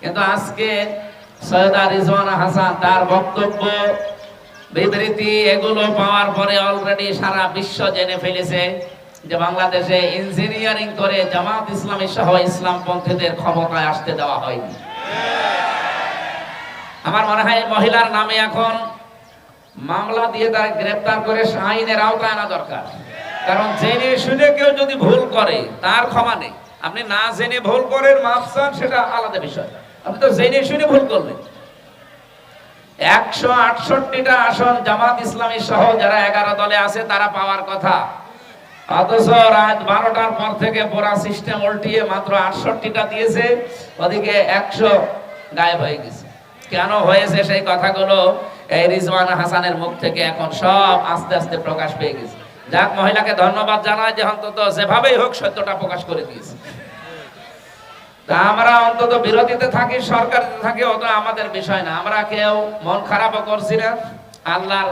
কিন্তু আজকে সৈয়দা রিজওয়ানা হাসান তার বক্তব্য বিবৃতি এগুলো পাওয়ার পরে অলরেডি সারা বিশ্ব জেনে ফেলেছে যে বাংলাদেশে ইঞ্জিনিয়ারিং করে জামাত ইসলামী সহ ইসলামপন্থীদের ক্ষমতায় আসতে দেওয়া হয়নি। আমার মনে হয় মহিলার নামে এখন মামলা দিয়ে তার গ্রেফতার করে আইনের আওতায় আনা দরকার। কারণ জেনে শুনে কেউ যদি ভুল করে তার ক্ষমা নেই। আপনি না জেনে ভুল করেন, মাফ চান, সেটা আলাদা বিষয়। আপনি তো জেনে শুনে ভুল করলেন। 168টা আসন জামাত ইসলামী সহ যারা 11 দলে আছে তারা পাওয়ার কথা, অথচ রাত 12টার পর থেকে পুরা সিস্টেম উল্টিয়ে মাত্র 68টা দিয়েছে, ওদিকে 100 গায়েব হয়ে গেছে। কেন হয়েছে সেই কথাগুলো এই রিজওয়ানা হাসানের মুখ থেকে এখন সব আস্তে আস্তে প্রকাশ পেয়ে গেছে। যাক, মহিলাকে ধন্যবাদ জানাই যে অন্তত যেভাবেই হোক সত্যটা প্রকাশ করে দিয়েছে। তা আমরা অন্তত বিরোধীতে থাকি, সরকারিতে থাকি, ওটা আমাদের বিষয় না। আমরা কেউ মন খারাপও করছি না। আল্লাহর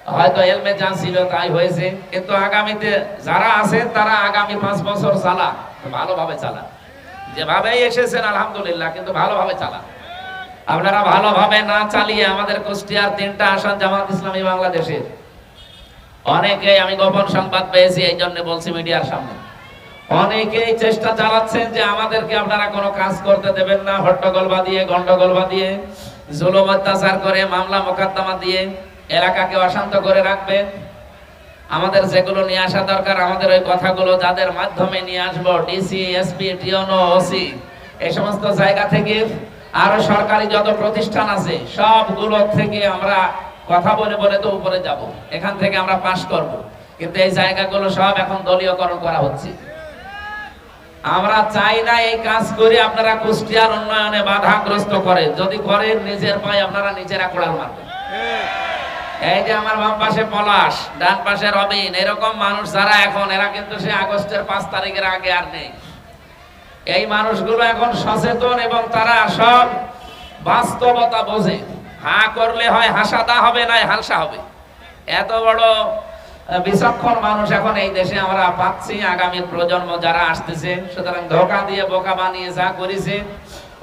হয়তো এলমে যা ছিল তাই হয়েছে, কিন্তু আগামীতে যারা আছে তারা আগামী 5 বছর চালা, ভালোভাবে চালা। যেভাবেই এসেছেন আলহামদুলিল্লাহ, কিন্তু ভালোভাবে চালা। আপনারা ভালোভাবে না চালিয়ে আমাদের কুষ্টিয়ার 3টা আসন জামাত ইসলামী বাংলাদেশের অনেকেই, আমি গোপন সংবাদ পেয়েছি এই জন্য বলছি মিডিয়ার সামনে, অনেকেই চেষ্টা চালাচ্ছেন যে আমাদেরকে আপনারা কোনো কাজ করতে দেবেন না, হট্টগোল বাঁধিয়ে, গন্ডগোল বাঁধিয়ে, জুলুম অত্যাচার করে, মামলা মোকদ্দমা দিয়ে এলাকাকে অশান্ত করে রাখবেন। আমাদের যেগুলো নিয়ে আসা দরকার, আমাদের ওই কথাগুলো যাদের মাধ্যমে নিয়ে আসবো, ডিসি, এসপি, টিওনো, ওসি, এই সমস্ত জায়গা থেকে, আরো সরকারি যত প্রতিষ্ঠান আছে সবগুলো থেকে আমরা কথা বলে বলে তো উপরে যাব, এখান থেকে আমরা পাশ করব। কিন্তু এই জায়গাগুলো সব এখন দলীয়করণ করা হচ্ছে। আমরা চাই না এই কাজ করে আপনারা কুষ্টিয়ার উন্নয়নে বাধাগ্রস্ত করে। যদি করেন নিজের পায়ে আপনারা নিজেরা কোড়াল মারবেন। এই যে আমার বাম পাশে পলাশ, ডান পাশে রবিন, এরকম মানুষ যারা এখন, এরা কিন্তু সে আগস্টের 5 তারিখের আগে আর নেই। এই মানুষগুলো এখন সচেতন এবং তারা সব বাস্তবতা বোঝে। হা করলে হয় হাসাদা হবে, না হালসা হবে। এত বড় বিচক্ষণ মানুষ এখন এই দেশে আমরা পাচ্ছি, আগামী প্রজন্ম যারা আসতেছে। সুতরাং ধোকা দিয়ে বোকা বানিয়ে যা করেছে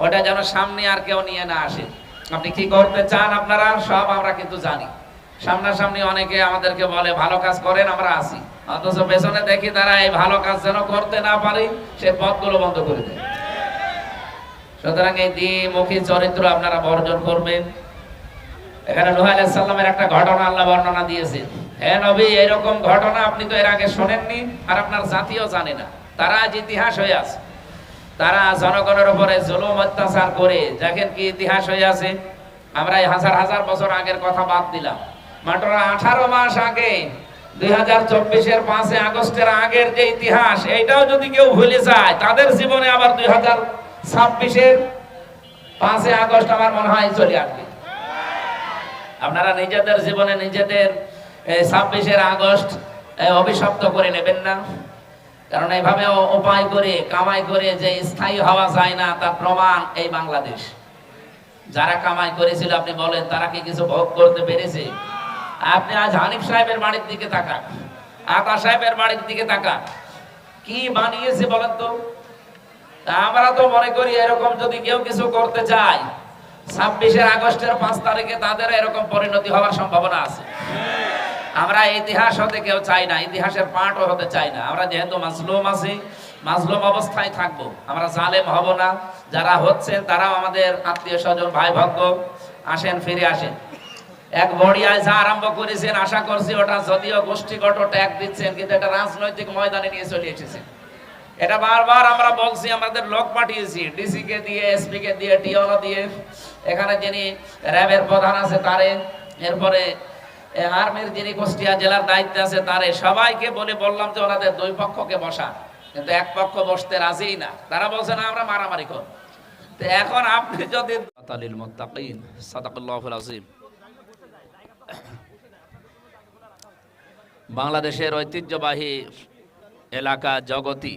ওটা যেন সামনে আর কেউ নিয়ে না আসে। আপনি কি করতে চান আপনারা সব আমরা কিন্তু জানি। সামনাসামনি অনেকে আমাদেরকে বলে ভালো কাজ করেন, আমরা আসি, অথচ পেছনে দেখি তারা এই ভালো কাজ যেন করতে না পারি সে পথগুলো বন্ধ করে দেয়। সুতরাং এই দ্বিমুখী চরিত্র আপনারা বর্জন করবেন। এখানে নূহ আলাইহিস সালামের একটা ঘটনা আল্লাহ বর্ণনা দিয়েছেন। হে নবী, এরকম ঘটনা আপনি তো এর আগে শোনেননি, আর আপনার জাতিও জানে না। তারা আজ ইতিহাস হয়ে আছে। তারা জনগণের উপরে জুলুম অত্যাচার করে দেখেন কি ইতিহাস হয়ে আছে। আমরা এই হাজার হাজার বছর আগের কথা বাদ দিলাম, মাত্র 18 মাস আগে 2024-এর 5 আগস্টের আগের যে ইতিহাস, এইটাও যদি কেউ ভুলে যায় তাদের জীবনে আবার 2026-এর 5 আগস্ট আমার মনে হয় চলে আসবে। আপনারা নিজেদের জীবনে নিজেদের 26 আগস্ট অভিশপ্ত করে নেবেন না। কারণ এইভাবে উপায় করে কামাই করে যে স্থায়ী হওয়া যায় না, তার প্রমাণ এই বাংলাদেশ। যারা কামাই করেছিল আপনি বলেন তারা কি কিছু ভোগ করতে পেরেছে? আপনি আজ হানিফ সাহেবের বাড়ির দিকে তাকান, আতা সাহেবের বাড়ির দিকে তাকান, কি বানিয়েছে বলেন তো। আমরা তো মনে করি এরকম যদি কেউ কিছু করতে চায় 26 আগস্টের 5 তারিখে তাদের এরকম পরিণতি হওয়ার সম্ভাবনা আছে। আমরা ইতিহাস হতে কেউ চাই না, ইতিহাসের পার্টও হতে চাই না। আমরা যেহেতু মাজলুম আছি, মাজলুম অবস্থায় থাকবো, আমরা জালেম হব না। যারা হচ্ছেন তারাও আমাদের আত্মীয় স্বজন, ভাই ভক্ত। আসেন, ফিরে আসেন। এক বড়িয়ায় যা আরম্ভ করেছেন আশা করছি ওটা যদিও গোষ্ঠীগত ট্যাগ দিচ্ছেন, কিন্তু এটা রাজনৈতিক ময়দানে নিয়ে চলে এসেছে। এটা বারবার আমরা বলছি, আমাদের লোক পাঠিয়েছি, ডিসি কে দিয়ে, এসপি কে দিয়ে, টিওনো দিয়ে, এখানে যিনি র্যাবের প্রধান আছে তারে, এরপরে আর্মির যিনি কুষ্টিয়া জেলার দায়িত্বে আছে তারে, সবাইকে বললাম যে ওনাদের 2 পক্ষকে বসা, কিন্তু এক পক্ষ বসতে রাজি না। তারা বলছে না আমরা মারামারি করব। তো এখন আপনি যদি তালিল মুত্তাকিন সাদাকাল্লাহুল আযীম, বাংলাদেশের ঐতিহ্যবাহী এলাকা জগতি,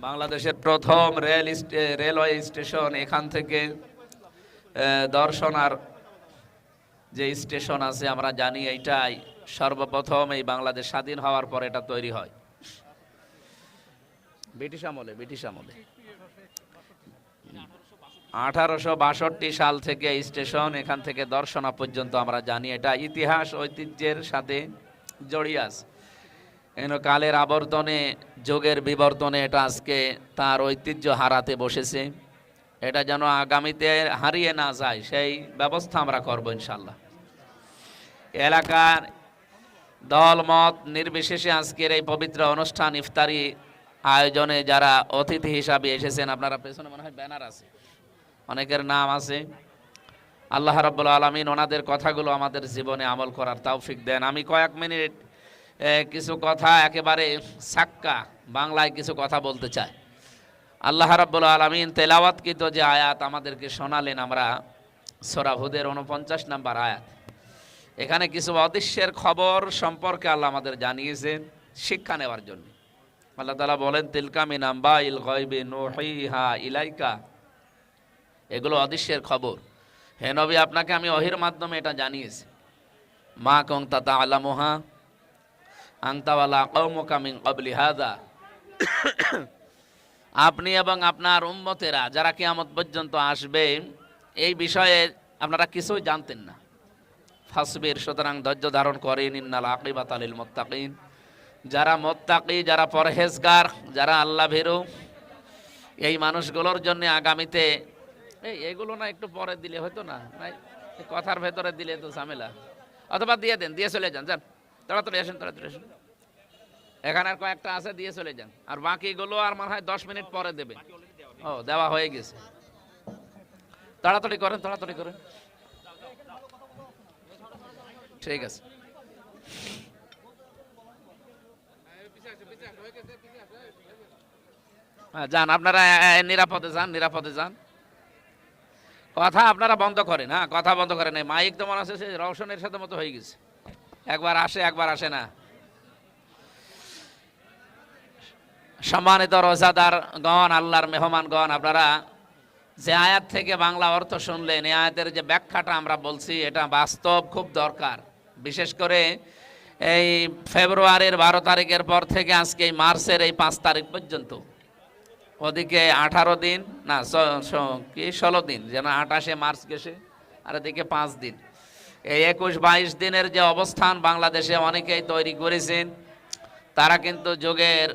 বাংলাদেশের প্রথম রেলওয়ে স্টেশন, এখান থেকে দর্শনার যে স্টেশন আছে আমরা জানি এইটাই সর্বপ্রথম এই বাংলাদেশ স্বাধীন হওয়ার পর এটা তৈরি হয়। ব্রিটিশ আমলে 1862 সাল থেকে এই স্টেশন, এখান থেকে দর্শনা পর্যন্ত আমরা জানি এটা ইতিহাস ঐতিহ্যের সাথে জড়িয়ে আছে। কালের আবর্তনে, যুগের বিবর্তনে এটা আজকে তার ঐতিহ্য হারাতে বসেছে। এটা যেন আগামীতে হারিয়ে না যায় সেই ব্যবস্থা আমরা করব ইনশাল্লাহ। এলাকার দল মত নির্বিশেষে আজকের এই পবিত্র অনুষ্ঠান ইফতারি আয়োজনে যারা অতিথি হিসাবে এসেছেন, আপনারা পেছনে মনে হয় ব্যানার আছে, অনেকের নাম আছে। আল্লাহ রাব্বুল আলামিন ওনাদের কথাগুলো আমাদের জীবনে আমল করার তৌফিক দেন। আমি কয়েক মিনিট কিছু কথা একেবারে সাক্কা বাংলায় কিছু কথা বলতে চাই। আল্লাহ রাব্বুল আলামিন তেলাওয়াতকৃত যে আয়াত আমাদেরকে শোনালেন, আমরা সূরা হুদের 49 নম্বর আয়াত, এখানে কিছু অদৃশ্যের খবর সম্পর্কে আল্লাহ আমাদের জানিয়েছেন শিক্ষা নেওয়ার জন্য। আল্লাহ তাআলা বলেন, তিলকা মিন আম্বাইল গায়বি নুহিহা ইলাইকা, এগুলো অদৃশ্যের খবর। হে নবী, আপনাকে আমি ওহীর মাধ্যমে এটা জানিয়েছি। মা কুনতা তা'লামুহা আনতা ওয়ালা কওমুকা মিন ক্বাবলি হাযা, আপনি এবং আপনার উম্মতেরা যারা কিয়ামত পর্যন্ত আসবে এই বিষয়ে আপনারা কিছুই জানতেন না। ফাসবির, সুতরাং ধৈর্য ধারণ করেন। ইন্নাল আকিবাতা লিল মুত্তাকিন, যারা মুত্তাকি, যারা পরহেজগার, যারা আল্লাহ ভীরু, এই মানুষগুলোর জন্য আগামীতে এইগুলো না একটু পরে দিলে হতো না, কথার ভেতরে দিলে তো ঝামেলা, অথবা দিয়ে দেন, দিয়ে চলে যান, যান তাড়াতাড়ি আসেন, তাড়াতাড়ি আসেন। এখানে আর কয়েকটা আছে, দিয়ে চলে যান। আর বাকিগুলো আর মনে হয় 10 মিনিট পরে দেবে। ও, দেওয়া হয়ে গেছে, তাড়াতাড়ি করেন, তাড়াতাড়ি করেন। ঠিক আছে, যান আপনারা, নিরাপদে যান, নিরাপদে যান। কথা আপনারা বন্ধ করেন, হ্যাঁ কথা বন্ধ করেন। মাইক তো মনে হচ্ছে রওশনের সাথে মতো হয়ে গেছে, একবার আসে একবার আসে না। সম্মানিত রোজাদার গণ, আল্লাহর মেহমান গণ, আপনারা যে আয়াত থেকে বাংলা অর্থ শুনলেন, এই আয়াতের যে ব্যাখ্যাটা আমরা বলছি এটা বাস্তব খুব দরকার। বিশেষ করে এই ফেব্রুয়ারির 12 তারিখের পর থেকে আজকে এই মার্চের এই 5 তারিখ পর্যন্ত, ওদিকে 18 দিন না কি 16 দিন, যেন 28শে মার্চ গেছে, আর এদিকে 5 দিন, এই 21-22 দিনের যে অবস্থান বাংলাদেশে অনেকেই তৈরি করেছেন, তারা কিন্তু যুগের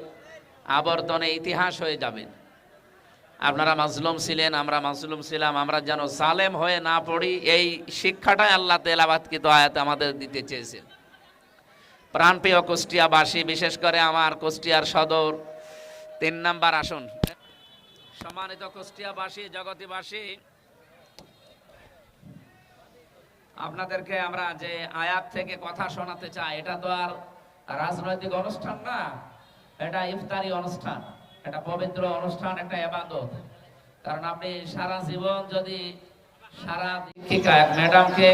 আবর্তনে ইতিহাস হয়ে যাবেন। আপনারা মাজলুম ছিলেন, আমরা মাজলুম ছিলাম, আমরা যেন জালেম হয়ে না পড়ি, এই শিক্ষাটাই আল্লাহ তেলাওয়াতকৃত আয়াতে আমাদের দিতে চেয়েছেন। প্রাণপ্রিয় কুষ্টিয়াবাসী, বিশেষ করে আমার কুষ্টিয়ার সদর 3 নম্বর আসন, সম্মানিত কুষ্টিয়াবাসী, জগতীবাসী, আপনাদেরকে আমরা যে আয়াত থেকে কথা শোনাতে চাই, এটা তো আর রাজনৈতিক অনুষ্ঠান না, এটা ইফতারি অনুষ্ঠান, এটা পবিত্র অনুষ্ঠান, একটা ইবাদত। কারণ আপনি সারা জীবন যদি সারা দীক্ষিকা এক ম্যাডামকে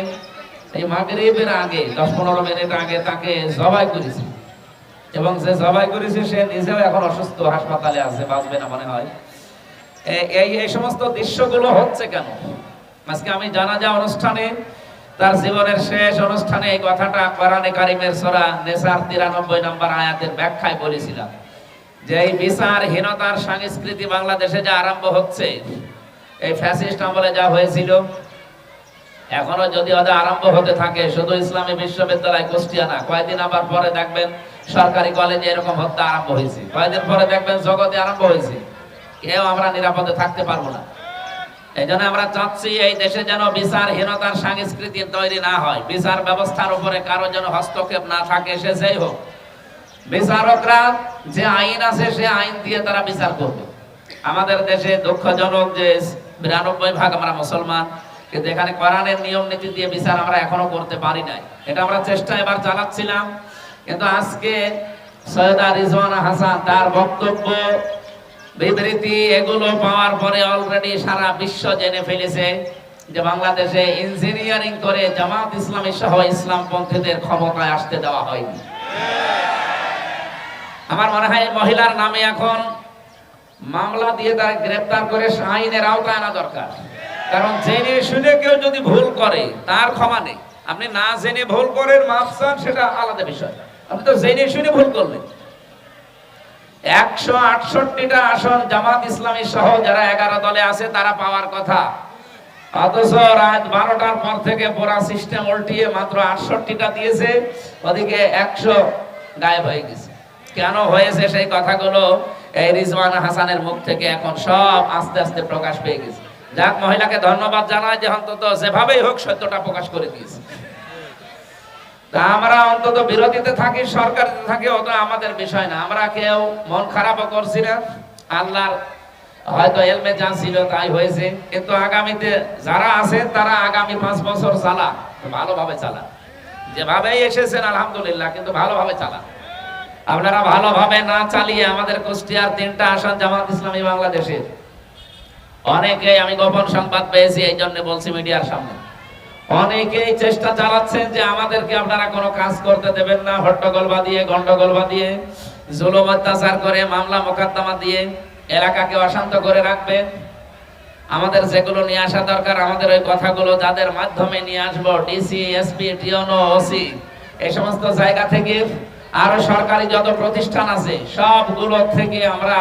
এই মাগরিবের আগে 10-15 মিনিট আগে তাকে জবাই করেছে, এবং যে জবাই করেছে সে নিজেও এখন অসুস্থ, হাসপাতালে আছে, বাঁচবে না মনে হয়। এই সমস্ত দৃশ্যগুলো হচ্ছে কেন? আজকে আমি জানাজা অনুষ্ঠানে, তার জীবনের শেষ অনুষ্ঠানে এই কথাটা কোরআনে কারিমের সূরা নিসার 93 নম্বর আয়াতের ব্যাখ্যায় বলেছিলাম, যে এই বিচারহীনতার সংস্কৃতি বাংলাদেশে যা আরম্ভ হচ্ছে, এই ফ্যাসিস্ট আমলে যা হয়েছিল, এখনো যদি ওদের আরম্ভ হতে থাকে, শুধু ইসলামী বিশ্ববিদ্যালয় কুষ্টিয়া না, কয়েকদিন আবার পরে দেখবেন সরকারি কলেজে এরকম হত্যা আরম্ভ হয়েছে, কয়েকদিন পরে দেখবেন জগতে আরম্ভ হয়েছে, কেউ আমরা নিরাপদে থাকতে পারবো না। এই জন্য আমরা চাচ্ছি এই দেশে যেন বিচারহীনতার সংস্কৃতি তৈরি না হয়, বিচার ব্যবস্থার উপরে কারো যেন হস্তক্ষেপ না থাকে, সে যেই হোক। বিচারকরা যে আইন আছে সে আইন দিয়ে তারা বিচার করবে। আমাদের দেশে দুঃখজনক যে 92% আমরা মুসলমান, কিন্তু এখানে কোরআনের নিয়ম নীতি দিয়ে বিচার আমরা এখনো করতে পারি নাই। এটা আমরা চেষ্টা এবার চালাচ্ছিলাম, কিন্তু আজকে সৈয়দা রিজওয়ানা হাসান তার বক্তব্য, বিবৃতি, এগুলো পাওয়ার পরে অলরেডি সারা বিশ্ব জেনে ফেলেছে যে বাংলাদেশে ইঞ্জিনিয়ারিং করে জামাত ইসলামী সহ ইসলামপন্থীদের ক্ষমতায় আসতে দেওয়া হয়নি। আমার মনে হয় মহিলার নামে এখন মামলা দিয়ে তার গ্রেফতার করে আইনের আওতায় আনা দরকার। কারণ জেনে শুনে কেউ যদি ভুল করে তার ক্ষমা নেই। আপনি না জেনে ভুল করেন, মাফ চান, সেটা আলাদা বিষয়। আপনি তো জেনে শুনে ভুল করলেন। 168টা আসন জামাত ইসলামী সহ যারা 11 দলে আছে তারা পাওয়ার কথা, অথচ রাত 12টার পর থেকে পুরা সিস্টেম উল্টিয়ে মাত্র 68টা দিয়েছে, ওদিকে 100 গায়েব হয়ে গেছে। কেন হয়েছে সেই কথাগুলো এই রিজওয়ান হাসানের মুখ থেকে এখন সব আস্তে আস্তে প্রকাশ পেয়ে গেছে। যাক, মহিলাকে ধন্যবাদ জানাই যে অন্তত যেভাবেই হোক সত্যটা প্রকাশ করে দিয়েছে। তা আমরা অন্তত বিরোধীতে থাকি, সরকারিতে থাকি, ওটা আমাদের বিষয় না। আমরা কেউ মন খারাপও করছি না। আল্লাহর হয়তো এলমে যা ছিল তাই হয়েছে, কিন্তু আগামীতে যারা আছে তারা আগামী 5 বছর চালা, ভালোভাবে চালা, যেভাবেই এসেছেন আলহামদুলিল্লাহ, কিন্তু ভালোভাবে চালা। আপনারা ভালোভাবে না চালিয়ে আমাদের কুষ্টিয়ার 3টা আসন জামাত ইসলামী বাংলাদেশের অনেকেই, আমি গোপন সংবাদ পেয়েছি এই জন্য বলছি মিডিয়ার সামনে, অনেকেই চেষ্টা চালাচ্ছেন যে আমাদেরকে আপনারা কোনো কাজ করতে দেবেন না, হট্টগোল বাঁধিয়ে, গন্ডগোল বাঁধিয়ে, জুলুম অত্যাচার করে, মামলা মোকদ্দমা দিয়ে এলাকাকে অশান্ত করে রাখবে। আমাদের যেগুলো নিয়ে আসা দরকার, আমাদের ওই কথাগুলো যাদের মাধ্যমে নিয়ে আসবো, ডিসি, এসপি, টিওনো, ওসি, এই সমস্ত জায়গা থেকে, আরো সরকারি যত প্রতিষ্ঠান আছে সবগুলো থেকে আমরা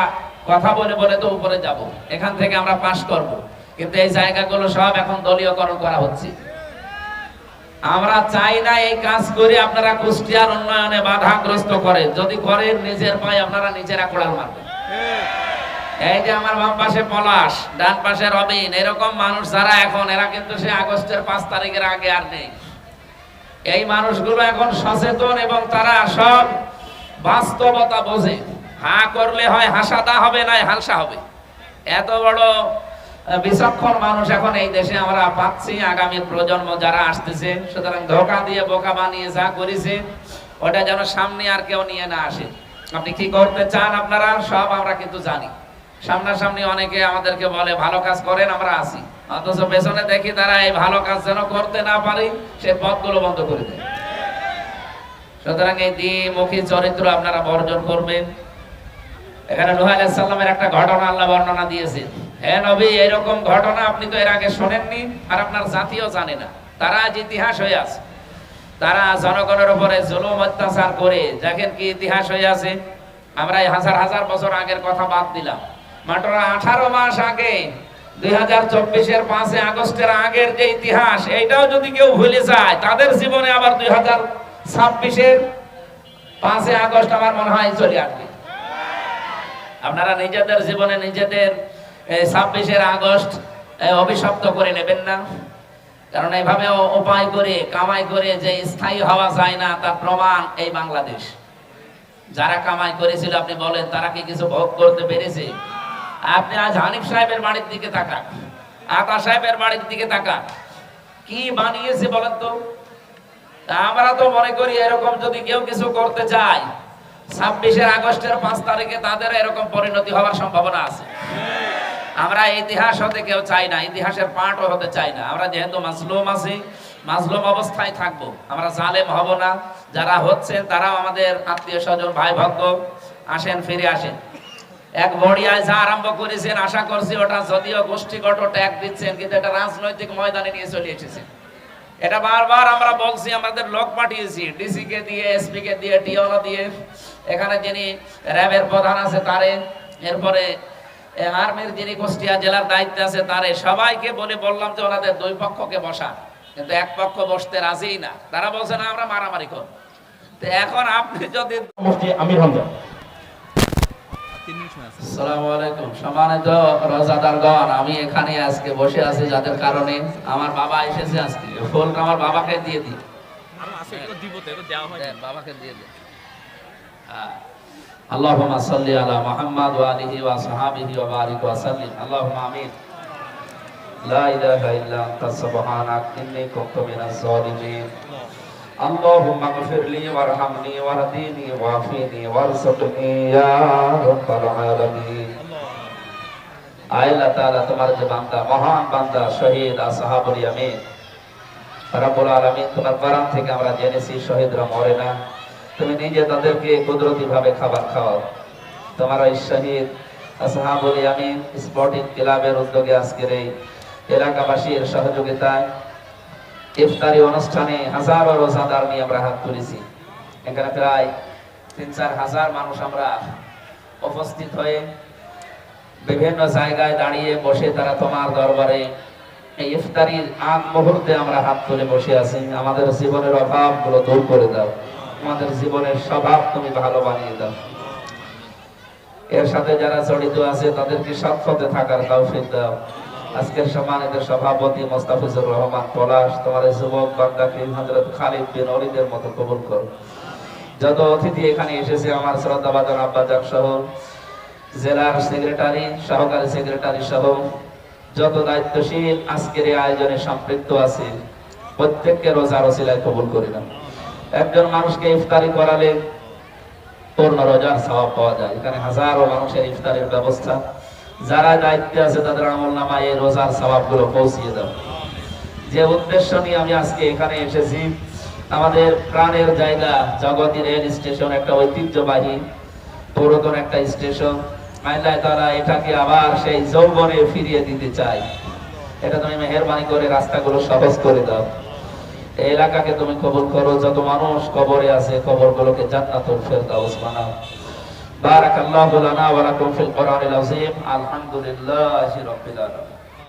কথা বলে বলে তো উপরে যাব, এখান থেকে আমরা পাস করব। কিন্তু এই জায়গাগুলো সব এখন দলীয়করণ করা হচ্ছে। আমরা চাই না এই কাজ করে আপনারা কুষ্টিয়ার উন্নয়নে বাধাগ্রস্ত করে। যদি করেন নিজের পায়ে আপনারা নিজেরা কোড়াল মারবেন। এই যে আমার বাম পাশে পলাশ, ডান পাশে রবিন, এরকম মানুষ যারা এখন, এরা কিন্তু সে আগস্টের 5 তারিখের আগে আর নেই। এই মানুষগুলো এখন সচেতন এবং তারা সব বাস্তবতা বোঝে। হা করলে হয় হাসাদা হবে, না হালসা হবে। এত বড় বিচক্ষণ মানুষ এখন এই দেশে আমরা পাচ্ছি, আগামী প্রজন্ম যারা আসতেছে। সুতরাং ধোকা দিয়ে বোকা বানিয়ে যা করেছে ওটা যেন সামনে আর কেউ নিয়ে না আসে। আপনি কি করতে চান আপনারা সব আমরা কিন্তু জানি। সামনাসামনি অনেকে আমাদেরকে বলে ভালো কাজ করেন, আমরা আসি, অথচ পেছনে দেখি তারা এই ভালো কাজ যেন করতে না পারি সে পথগুলো বন্ধ করে দেয়। সুতরাং এই দ্বিমুখী চরিত্র আপনারা বর্জন করবেন। এখানে নূহ আলাইহিস সালামের একটা ঘটনা আল্লাহ বর্ণনা দিয়েছেন। হে নবী, এরকম ঘটনা আপনি তো এর আগে শোনেননি, আর আপনার জাতিও জানে না। তারা আজ ইতিহাস হয়ে আছে। তারা জনগণের উপরে জুলুম অত্যাচার করে দেখেন কি ইতিহাস হয়ে আছে। আমরা এই হাজার হাজার বছর আগের কথা বাদ দিলাম, মাত্র 18 মাস আগে 2024-এর 5 আগস্টের আগের যে ইতিহাস, এইটাও যদি কেউ ভুলে যায় তাদের জীবনে আবার 2026-এর 5 আগস্ট আমার মনে হয় চলে আসবে। আপনারা নিজেদের জীবনে নিজেদের 26-এর আগস্ট অভিশপ্ত করে নেবেন না, কারণ এইভাবে উপায় করে কামাই করে যে স্থায়ী হওয়া যায় না তার প্রমাণ এই বাংলাদেশ। যারা কামাই করেছিল আপনি বলেন তারা কি কিছু ভোগ করতে পেরেছে? আপনি আজ হানিফ সাহেবের বাড়ির দিকে তাকান, আতা সাহেবের বাড়ির দিকে তাকান, কি বানিয়েছে বলেন তো? আমরা তো মনে করি এরকম যদি কেউ কিছু করতে চায় 26 আগস্টের 5 তারিখে তাদের এরকম পরিণতি হওয়ার সম্ভাবনা আছে। আমরা ইতিহাস হতে কেউ চাই না, ইতিহাসের পার্টও হতে চাই না। আমরা যেহেতু মাজলুম আছি, মাজলুম অবস্থায় থাকবো, আমরা জালেম হব না। যারা হচ্ছেন তারাও আমাদের আত্মীয় স্বজন, ভাই ভক্ত। আসেন, ফিরে আসেন। এক বড়িয়ায় যা আরম্ভ করেছেন আশা করছি ওটা যদিও গোষ্ঠীগত ট্যাগ দিচ্ছেন, কিন্তু এটা রাজনৈতিক ময়দানে নিয়ে চলে এসেছেন। এটা বারবার আমরা বলছি, আমাদের লোক পাঠিয়েছি, ডিসি কে দিয়ে, এসপি কে দিয়ে, টিওনো দিয়ে, এখানে যিনি র্যাবের প্রধান আছে তারে, এরপরে আর্মির যিনি কুষ্টিয়া জেলার দায়িত্বে আছে তারে, সবাইকে বললাম যে ওনাদের 2 পক্ষকে বসা, কিন্তু এক পক্ষ বসতে রাজি না। তারা বলছে না আমরা মারামারি করব। তো এখন আপনি যদি মুফতি আমির হামজা। আসসালামু আলাইকুম সম্মানিত রোজাদারগণ, আমি এখানে আজকে বসে আছি যাদের কারণে আমার বাবা এসেছে। আজকে ফুলটা আমার বাবাকে দিয়ে দিই, বাবাকে দিয়ে দিই। আল্লাহুম্মা সাল্লি আলা মুহাম্মাদ ওয়া আলিহি ওয়া সাহবিহি ওয়া বারিক ওয়া সাল্লিম। আল্লাহুম্মা আমিন। লা ইলাহা ইল্লা আনতা সুবহানাক ইন্নী কুনতু মিনাজ জালিমিন। আল্লাহুম্মা গফিরলি ওয়ারহামনি ওয়াহদিনি ওয়াফিনি ওয়ারযুকনি ইয়া রাব্বাল আলামিন। আল্লাহ তাআলা তোমার যে বান্দা, মহান বান্দা শহীদ আসহাবুল ইয়ামিন, রব্বুল আলামিন তোমার বারাম থেকে আমরা জেনেছি শহীদরা মরে না, তুমি নিজে তাদেরকে কুদরতি ভাবে খাবার খাওয়াও। তোমার ওই শহীদ আসহাবুল ইয়ামিন স্পোর্টিং ক্লাবের উদ্যোগে আজকের এই এলাকাবাসীর সহযোগিতায় ইফতারি অনুষ্ঠানে হাজারো রোজাদার নিয়ে আমরা হাত তুলেছি। এখানে প্রায় 3-4 হাজার মানুষ আমরা উপস্থিত হয়ে বিভিন্ন জায়গায় দাঁড়িয়ে বসে তারা তোমার দরবারে এই ইফতারির আগ মুহূর্তে আমরা হাত তুলে বসে আছি। আমাদের জীবনের অভাবগুলো দূর করে দাও, আমাদের জীবনের স্বভাব তুমি ভালো বানিয়ে দাও। এর সাথে যারা জড়িত আছে তাদেরকে সৎ পথে থাকার তৌফিক দাও। আজকের সম্মানিত সভাপতি মোস্তাফিজুর রহমান পলাশ, তোমার যুবক বান্দাকে হযরত খালিদ বিন ওলীদের মতো কবুল করো। যত অতিথি এখানে এসেছে আমার শ্রদ্ধাভাজন আব্বাজান সহ জেলার সেক্রেটারি, সহকারী সেক্রেটারি সহ যত দায়িত্বশীল আজকের এই আয়োজনে সম্পৃক্ত আছে, প্রত্যেককে রোজার ওসিলায় কবুল করে নাও। একজন মানুষকে ইফতারি করালে পূর্ণ রোজার সওয়াব পাওয়া যায়। এখানে হাজারো মানুষের ইফতারের ব্যবস্থা, যারা দায়িত্বে আছে তাদের আমলনামায় এই রোজার সওয়াবগুলো পৌঁছিয়ে দাও। যে উদ্দেশ্য নিয়ে আমি আজকে এখানে এসেছি, আমাদের প্রাণের জায়গা জগতী রেল স্টেশন একটা ঐতিহ্যবাহী পুরাতন একটা স্টেশন, আল্লাহ তাআলা এটাকে আবার সেই যৌবনে ফিরিয়ে দিতে চাই। এটা তুমি মেহেরবানি করে রাস্তাগুলো সহজ করে দাও। এই এলাকাকে তুমি কবুল করো। যত মানুষ কবরে আছে কবরগুলোকে জান্নাতুল ফেরদাউস বানাও। বারাকাল্লাহু লানা ওয়া লাকুম ফিল কোরআনিল আযীম। আলহামদুলিল্লাহি রাব্বিল আলামিন।